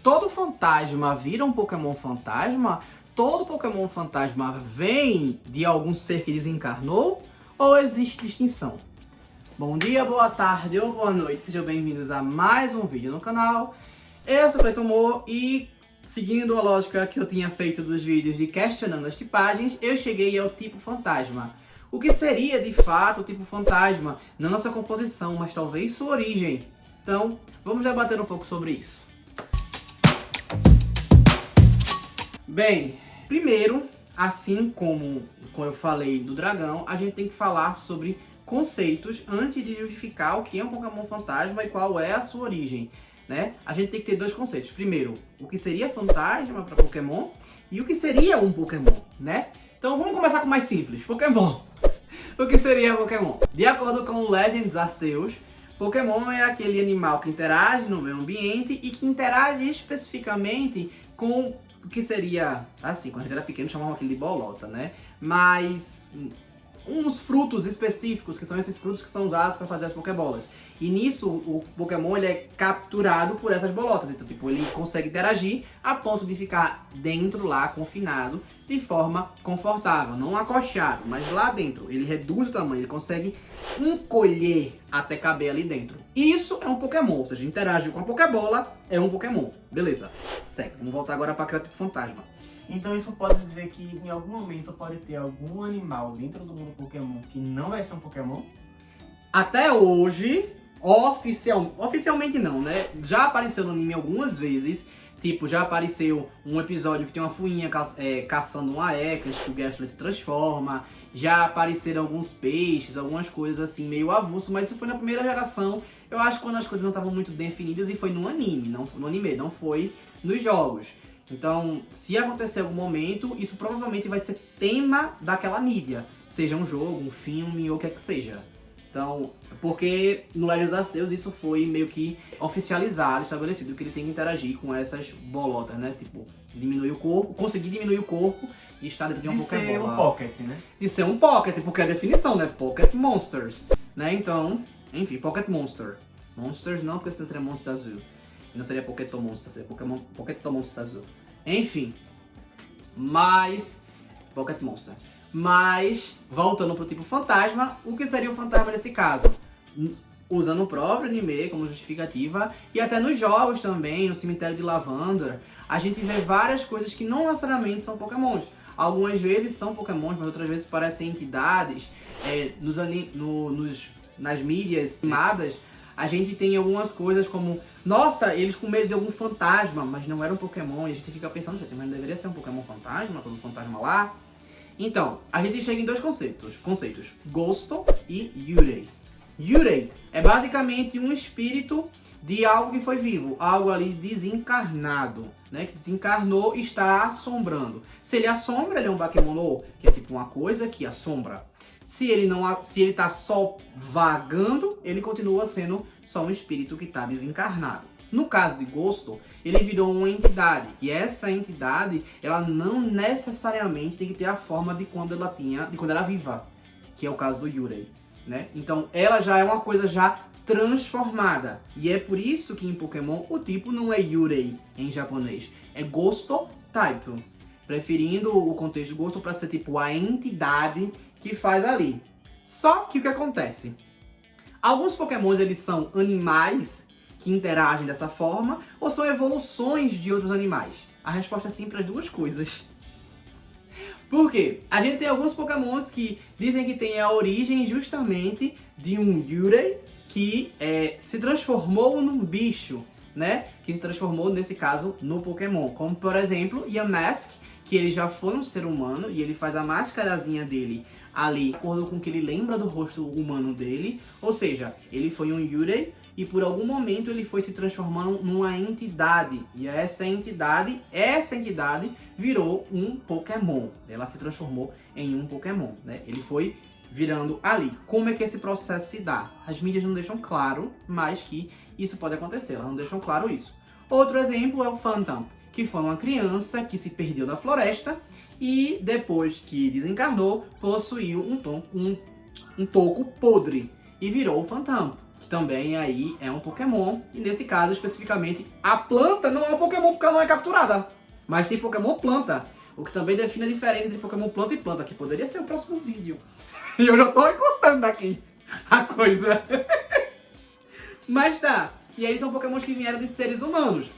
todo fantasma vira um Pokémon fantasma? Todo Pokémon fantasma vem de algum ser que desencarnou? Ou existe distinção? Bom dia, boa tarde ou boa noite, sejam bem-vindos a mais um vídeo no canal. Eu sou o Cleiton e, seguindo a lógica que eu tinha feito dos vídeos de questionando as tipagens, eu cheguei ao tipo fantasma. O que seria de fato o tipo fantasma? Não nossa composição, mas talvez sua origem. Então, vamos debater um pouco sobre isso. Bem, primeiro, assim como eu falei do dragão, a gente tem que falar sobre conceitos antes de justificar o que é um Pokémon fantasma e qual é a sua origem, né? A gente tem que ter dois conceitos. Primeiro, o que seria fantasma para Pokémon e o que seria um Pokémon, né? Então vamos começar com o mais simples, Pokémon. O que seria Pokémon? De acordo com o Legends Arceus, Pokémon é aquele animal que interage no meio ambiente e que interage especificamente com o que seria, assim, quando a gente era pequeno chamavam aquilo de bolota, né? Mas uns frutos específicos, que são esses frutos que são usados para fazer as Pokébolas. E nisso, o Pokémon ele é capturado por essas bolotas. Então, tipo, ele consegue interagir a ponto de ficar dentro lá, confinado, de forma confortável. Não acochado, mas lá dentro. Ele reduz o tamanho, ele consegue encolher até caber ali dentro. Isso é um Pokémon, ou seja, interage com a Pokébola, é um Pokémon. Beleza, segue. Vamos voltar agora para criar tipo fantasma. Então isso pode dizer que em algum momento pode ter algum animal dentro do mundo Pokémon que não vai ser um Pokémon? Até hoje, oficialmente não, né? Já apareceu no anime algumas vezes. Tipo, já apareceu um episódio que tem uma fuinha caçando uma Ekans, que o Gastly se transforma. Já apareceram alguns peixes, algumas coisas assim, meio avulso. Mas isso foi na primeira geração. Eu acho que quando as coisas não estavam muito definidas e foi no anime, não foi nos jogos. Então, se acontecer algum momento, isso provavelmente vai ser tema daquela mídia. Seja um jogo, um filme ou o que é que seja. Então, porque no Legends Arceus isso foi meio que oficializado, estabelecido, que ele tem que interagir com essas bolotas, né? Tipo, diminuir o corpo, conseguir diminuir o corpo e estar dentro de uma Pokébola. De ser um Pocket, né? De ser um Pocket, porque é a definição, né? Pocket Monsters, né? Então, enfim, Pocket Monster. Monsters não, porque senão seria Monster Azul. E não seria Pokéton Monster, seria Pokéton Monster Azul. Enfim, mas... Pocket Monster. Mas, voltando pro tipo fantasma, o que seria um fantasma nesse caso? Usando o próprio anime como justificativa, e até nos jogos também, no Cemitério de Lavender, a gente vê várias coisas que não necessariamente são Pokémons. Algumas vezes são Pokémons, mas outras vezes parecem entidades. Nas mídias animadas, a gente tem algumas coisas como, nossa, eles com medo de algum fantasma, mas não era um Pokémon, e a gente fica pensando, mas não deveria ser um Pokémon fantasma, todo fantasma lá. Então, a gente chega em dois conceitos, Ghosto e Yurei. Yurei é basicamente um espírito de algo que foi vivo, algo ali desencarnado, né? Que desencarnou e está assombrando. Se ele assombra, ele é um Bakemono, que é tipo uma coisa que assombra. Se ele está só vagando, ele continua sendo só um espírito que está desencarnado. No caso de Ghosto, ele virou uma entidade, e essa entidade, ela não necessariamente tem que ter a forma de quando ela era viva, que é o caso do Yurei, né? Então, ela já é uma coisa já transformada, e é por isso que em Pokémon o tipo não é Yurei em japonês, é Ghosto Type, preferindo o contexto Ghosto para ser tipo a entidade que faz ali. Só que o que acontece? Alguns Pokémons eles são animais que interagem dessa forma, ou são evoluções de outros animais? A resposta é sim para as duas coisas. Por quê? A gente tem alguns Pokémons que dizem que tem a origem justamente de um Yurei que se transformou num bicho, né? Que se transformou, nesse caso, no Pokémon. Como, por exemplo, Yamask, que ele já foi um ser humano e ele faz a mascarazinha dele ali, de acordo com o que ele lembra do rosto humano dele. Ou seja, ele foi um Yurei e por algum momento ele foi se transformando numa entidade. E essa entidade virou um Pokémon. Ela se transformou em um Pokémon, né? Ele foi virando ali. Como é que esse processo se dá? As mídias não deixam claro, mas que isso pode acontecer. Elas não deixam claro isso. Outro exemplo é o Phantom, que foi uma criança que se perdeu na floresta e depois que desencarnou, possuiu um toco podre e virou o Phantom. que também aí é um Pokémon. E nesse caso, especificamente, a planta não é um Pokémon porque ela não é capturada. Mas tem Pokémon planta, o que também define a diferença entre Pokémon planta e planta, que poderia ser o próximo vídeo. E eu já tô contando aqui a coisa. Mas tá, e aí são Pokémons que vieram de seres humanos.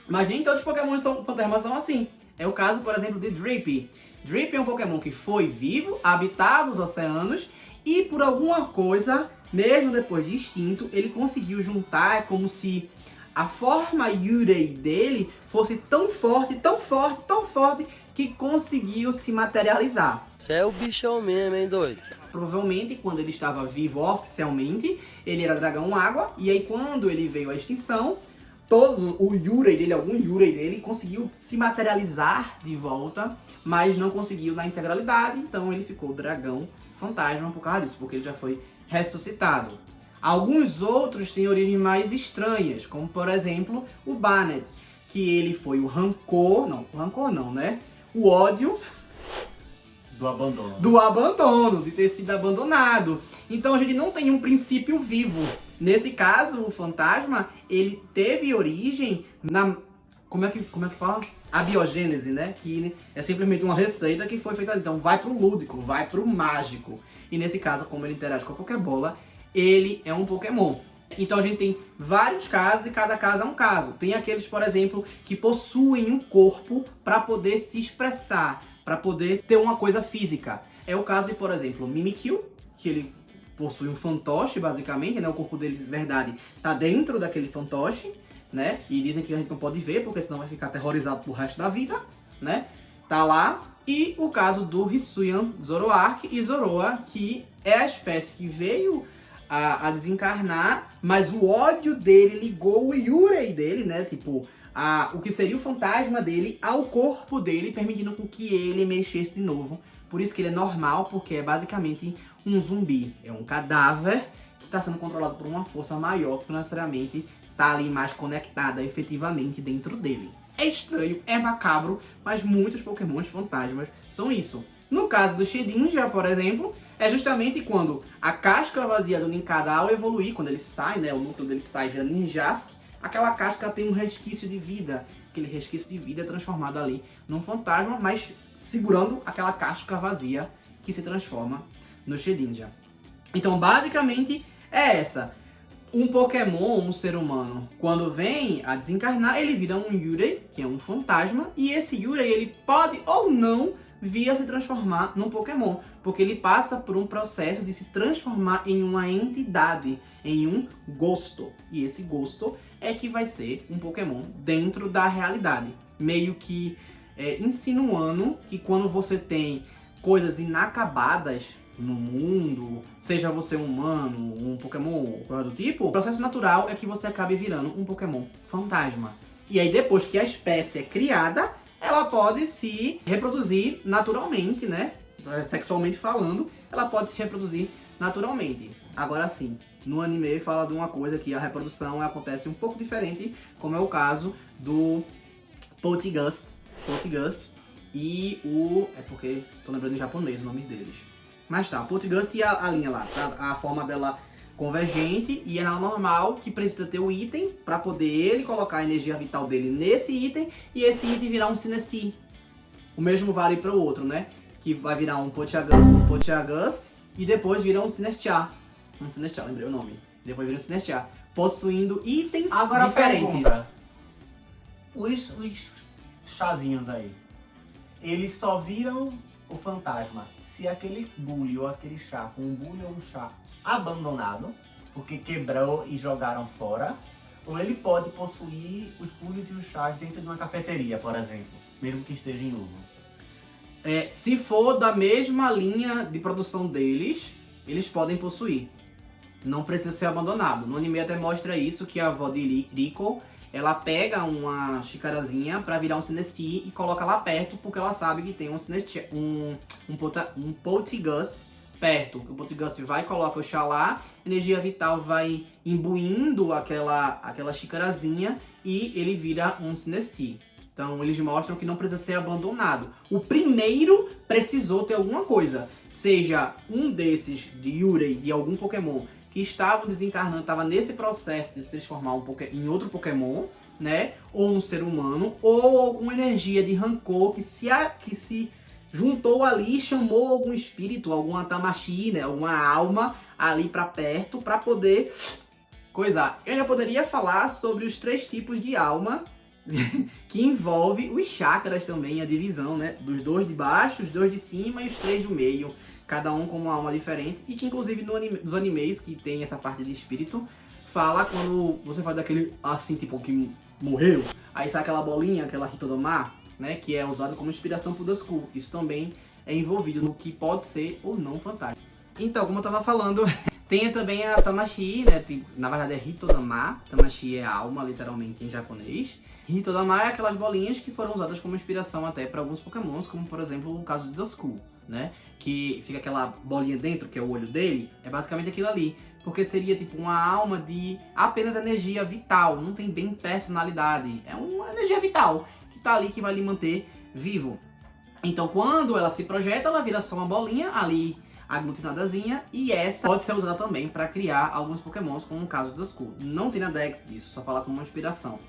Mas nem todos os Pokémon fantasmas são assim. É o caso, por exemplo, de Drippy. Drippy é um Pokémon que foi vivo, habitava os oceanos, e por alguma coisa, mesmo depois de extinto, ele conseguiu juntar, é como se a forma Yurei dele fosse tão forte, tão forte, tão forte, que conseguiu se materializar. Você é o bichão mesmo, hein, doido? Provavelmente, quando ele estava vivo oficialmente, ele era dragão água, e aí quando ele veio à extinção, todo o Yurei dele, algum Yurei dele, conseguiu se materializar de volta, mas não conseguiu na integralidade, então ele ficou dragão fantasma por causa disso, porque ele já foi ressuscitado. Alguns outros têm origens mais estranhas, como por exemplo o Bannet, que ele foi o rancor não, né? O ódio do abandono, de ter sido abandonado. Então a gente não tem um princípio vivo. Nesse caso, o fantasma, ele teve origem na... Como é que fala? Abiogênese, né? Que é simplesmente uma receita que foi feita. Então vai pro lúdico, vai pro mágico. E nesse caso, como ele interage com a Pokébola, ele é um Pokémon. Então a gente tem vários casos e cada caso é um caso. Tem aqueles, por exemplo, que possuem um corpo para poder se expressar, para poder ter uma coisa física. É o caso de, por exemplo, Mimikyu, que ele possui um fantoche, basicamente, né? O corpo dele, de verdade, tá dentro daquele fantoche, né? E dizem que a gente não pode ver, porque senão vai ficar aterrorizado pro resto da vida, né? Tá lá. E o caso do Hisuian Zoroark e Zoroa, que é a espécie que veio a desencarnar, mas o ódio dele ligou o Yurei dele, né? Tipo, o que seria o fantasma dele ao corpo dele, permitindo com que ele mexesse de novo. Por isso que ele é normal, porque é basicamente um zumbi. É um cadáver que está sendo controlado por uma força maior, que não necessariamente está ali mais conectada efetivamente dentro dele. É estranho, é macabro, mas muitos Pokémons fantasmas são isso. No caso do Shedinja, por exemplo, é justamente quando a casca vazia do Nincada, ao evoluir, quando ele sai, né, o núcleo dele sai vira Ninjask, aquela casca tem um resquício de vida. Aquele resquício de vida é transformado ali num fantasma, mas segurando aquela casca vazia que se transforma no Shedinja. Então, basicamente, é essa. Um Pokémon, um ser humano, quando vem a desencarnar, ele vira um Yurei, que é um fantasma, e esse Yurei, ele pode ou não vir a se transformar num Pokémon, porque ele passa por um processo de se transformar em uma entidade, em um Gosto. E esse Gosto é que vai ser um Pokémon dentro da realidade, meio que insinuando que quando você tem coisas inacabadas no mundo, seja você um humano, um Pokémon ou coisa do tipo, o processo natural é que você acabe virando um Pokémon fantasma. E aí depois que a espécie é criada, ela pode se reproduzir naturalmente, né? Sexualmente falando, ela pode se reproduzir naturalmente. Agora sim, no anime fala de uma coisa que a reprodução acontece um pouco diferente, como é o caso do Poltergust e o... é porque tô lembrando em japonês o nome deles. Mas tá, o Poltergust e a linha lá, tá? A forma dela convergente e ela normal, que precisa ter o item para poder ele colocar a energia vital dele nesse item e esse item virar um Sinestee. O mesmo vale para o outro, né? Que vai virar um Poltergust e depois vira um Sinestee. Um Sinestee, lembrei o nome. Depois vira um Sinestee, possuindo itens agora diferentes. Pergunta. Os chazinhos aí, eles só viram o fantasma se aquele bule ou aquele chá foi um bule ou um chá abandonado, porque quebrou e jogaram fora, ou ele pode possuir os bules e os chás dentro de uma cafeteria, por exemplo, mesmo que esteja em uso. Se for da mesma linha de produção deles, eles podem possuir. Não precisa ser abandonado. No anime até mostra isso, que a avó de Rico, ela pega uma xicarazinha pra virar um Sinestee e coloca lá perto, porque ela sabe que tem um Sinestee, um Poltergust perto. O Poltergust vai e coloca o chá lá, energia vital vai imbuindo aquela xicarazinha e ele vira um Sinestee. Então eles mostram que não precisa ser abandonado. O primeiro precisou ter alguma coisa. Seja um desses de Yurei, de algum Pokémon, que estavam desencarnando, estavam nesse processo de se transformar em outro Pokémon, né? Ou um ser humano, ou alguma energia de rancor que se juntou ali e chamou algum espírito, alguma Tamashii, né? Alguma alma ali pra perto, pra poder coisar. Eu já poderia falar sobre os 3 tipos de alma que envolve os chakras também, a divisão, né? Dos 2 de baixo, os 2 de cima e os 3 do meio. Cada um com uma alma diferente. E que inclusive nos animes que tem essa parte de espírito, fala quando você faz daquele assim, tipo, que morreu. Aí sai aquela bolinha, aquela Hitodama, né? Que é usada como inspiração pro Duskull. Isso também é envolvido no que pode ser ou não fantasma. Então, como eu tava falando, tem também a Tamashii, né? Na verdade é Hitodama. Tamashii é alma, literalmente, em japonês. Hitodama é aquelas bolinhas que foram usadas como inspiração até para alguns pokémons, como por exemplo o caso de Duskull, né? Que fica aquela bolinha dentro, que é o olho dele, é basicamente aquilo ali. Porque seria tipo uma alma de apenas energia vital, não tem bem personalidade. É uma energia vital que tá ali, que vai lhe manter vivo. Então quando ela se projeta, ela vira só uma bolinha ali aglutinadazinha, e essa pode ser usada também para criar alguns pokémons, como no caso do Duskull. Não tem na Dex disso, só falar como uma inspiração.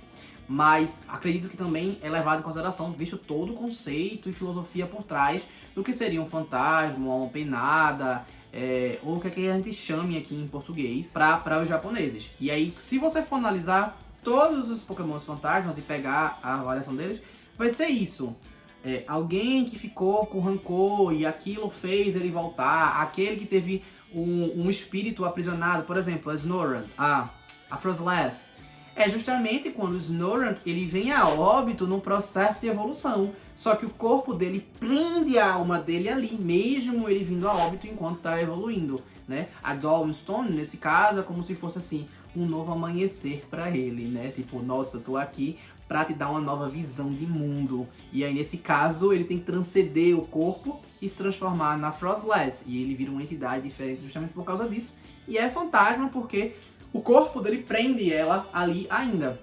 Mas acredito que também é levado em consideração, visto todo o conceito e filosofia por trás do que seria um fantasma, uma penada, ou o que a gente chame aqui em português, para os japoneses. E aí, se você for analisar todos os pokémons fantasmas e pegar a avaliação deles, vai ser isso. Alguém que ficou com rancor e aquilo fez ele voltar, aquele que teve um espírito aprisionado, por exemplo, a Snorunt, a Frostless. É justamente quando o Snorunt ele vem a óbito num processo de evolução. Só que o corpo dele prende a alma dele ali, mesmo ele vindo a óbito enquanto está evoluindo, né? A Dawnstone, nesse caso, é como se fosse assim, um novo amanhecer para ele, né? Tipo, nossa, tô aqui pra te dar uma nova visão de mundo. E aí, nesse caso, ele tem que transcender o corpo e se transformar na Frostless. E ele vira uma entidade diferente justamente por causa disso. E é fantasma porque o corpo dele prende ela ali ainda.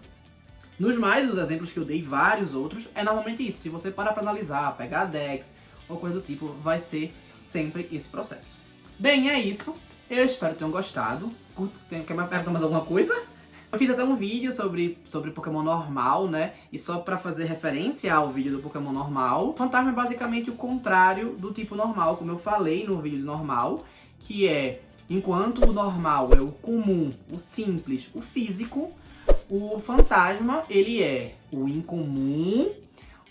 Nos mais, os exemplos que eu dei, vários outros, é normalmente isso. Se você parar pra analisar, pegar a Dex ou coisa do tipo, vai ser sempre esse processo. Bem, é isso. Eu espero que tenham gostado. Quer me perguntar mais alguma coisa? Eu fiz até um vídeo sobre Pokémon normal, né? E só pra fazer referência ao vídeo do Pokémon normal, o fantasma é basicamente o contrário do tipo normal, como eu falei no vídeo normal, que é, enquanto o normal é o comum, o simples, o físico, o fantasma, ele é o incomum,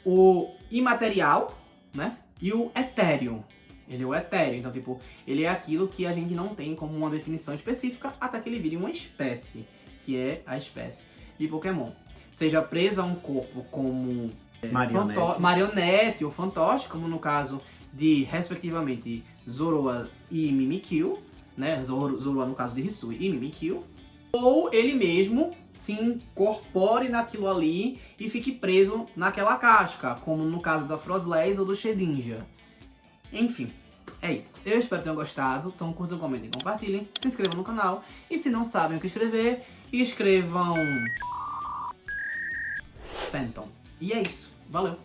o imaterial, né? E o etéreo. Ele é o etéreo, então, tipo, ele é aquilo que a gente não tem como uma definição específica até que ele vire uma espécie, que é a espécie de Pokémon. Seja presa a um corpo como marionete ou fantoche, como no caso de, respectivamente, Zorua e Mimikyu, né? Zorua no caso de Hisui e Mimikyu. Ou ele mesmo se incorpore naquilo ali e fique preso naquela casca, como no caso da Frostless ou do Shedinja. Enfim, é isso. Eu espero que tenham gostado. Então curtam, comentem, compartilhem, se inscrevam no canal. E se não sabem o que escrever, escrevam Phantom. E é isso. Valeu!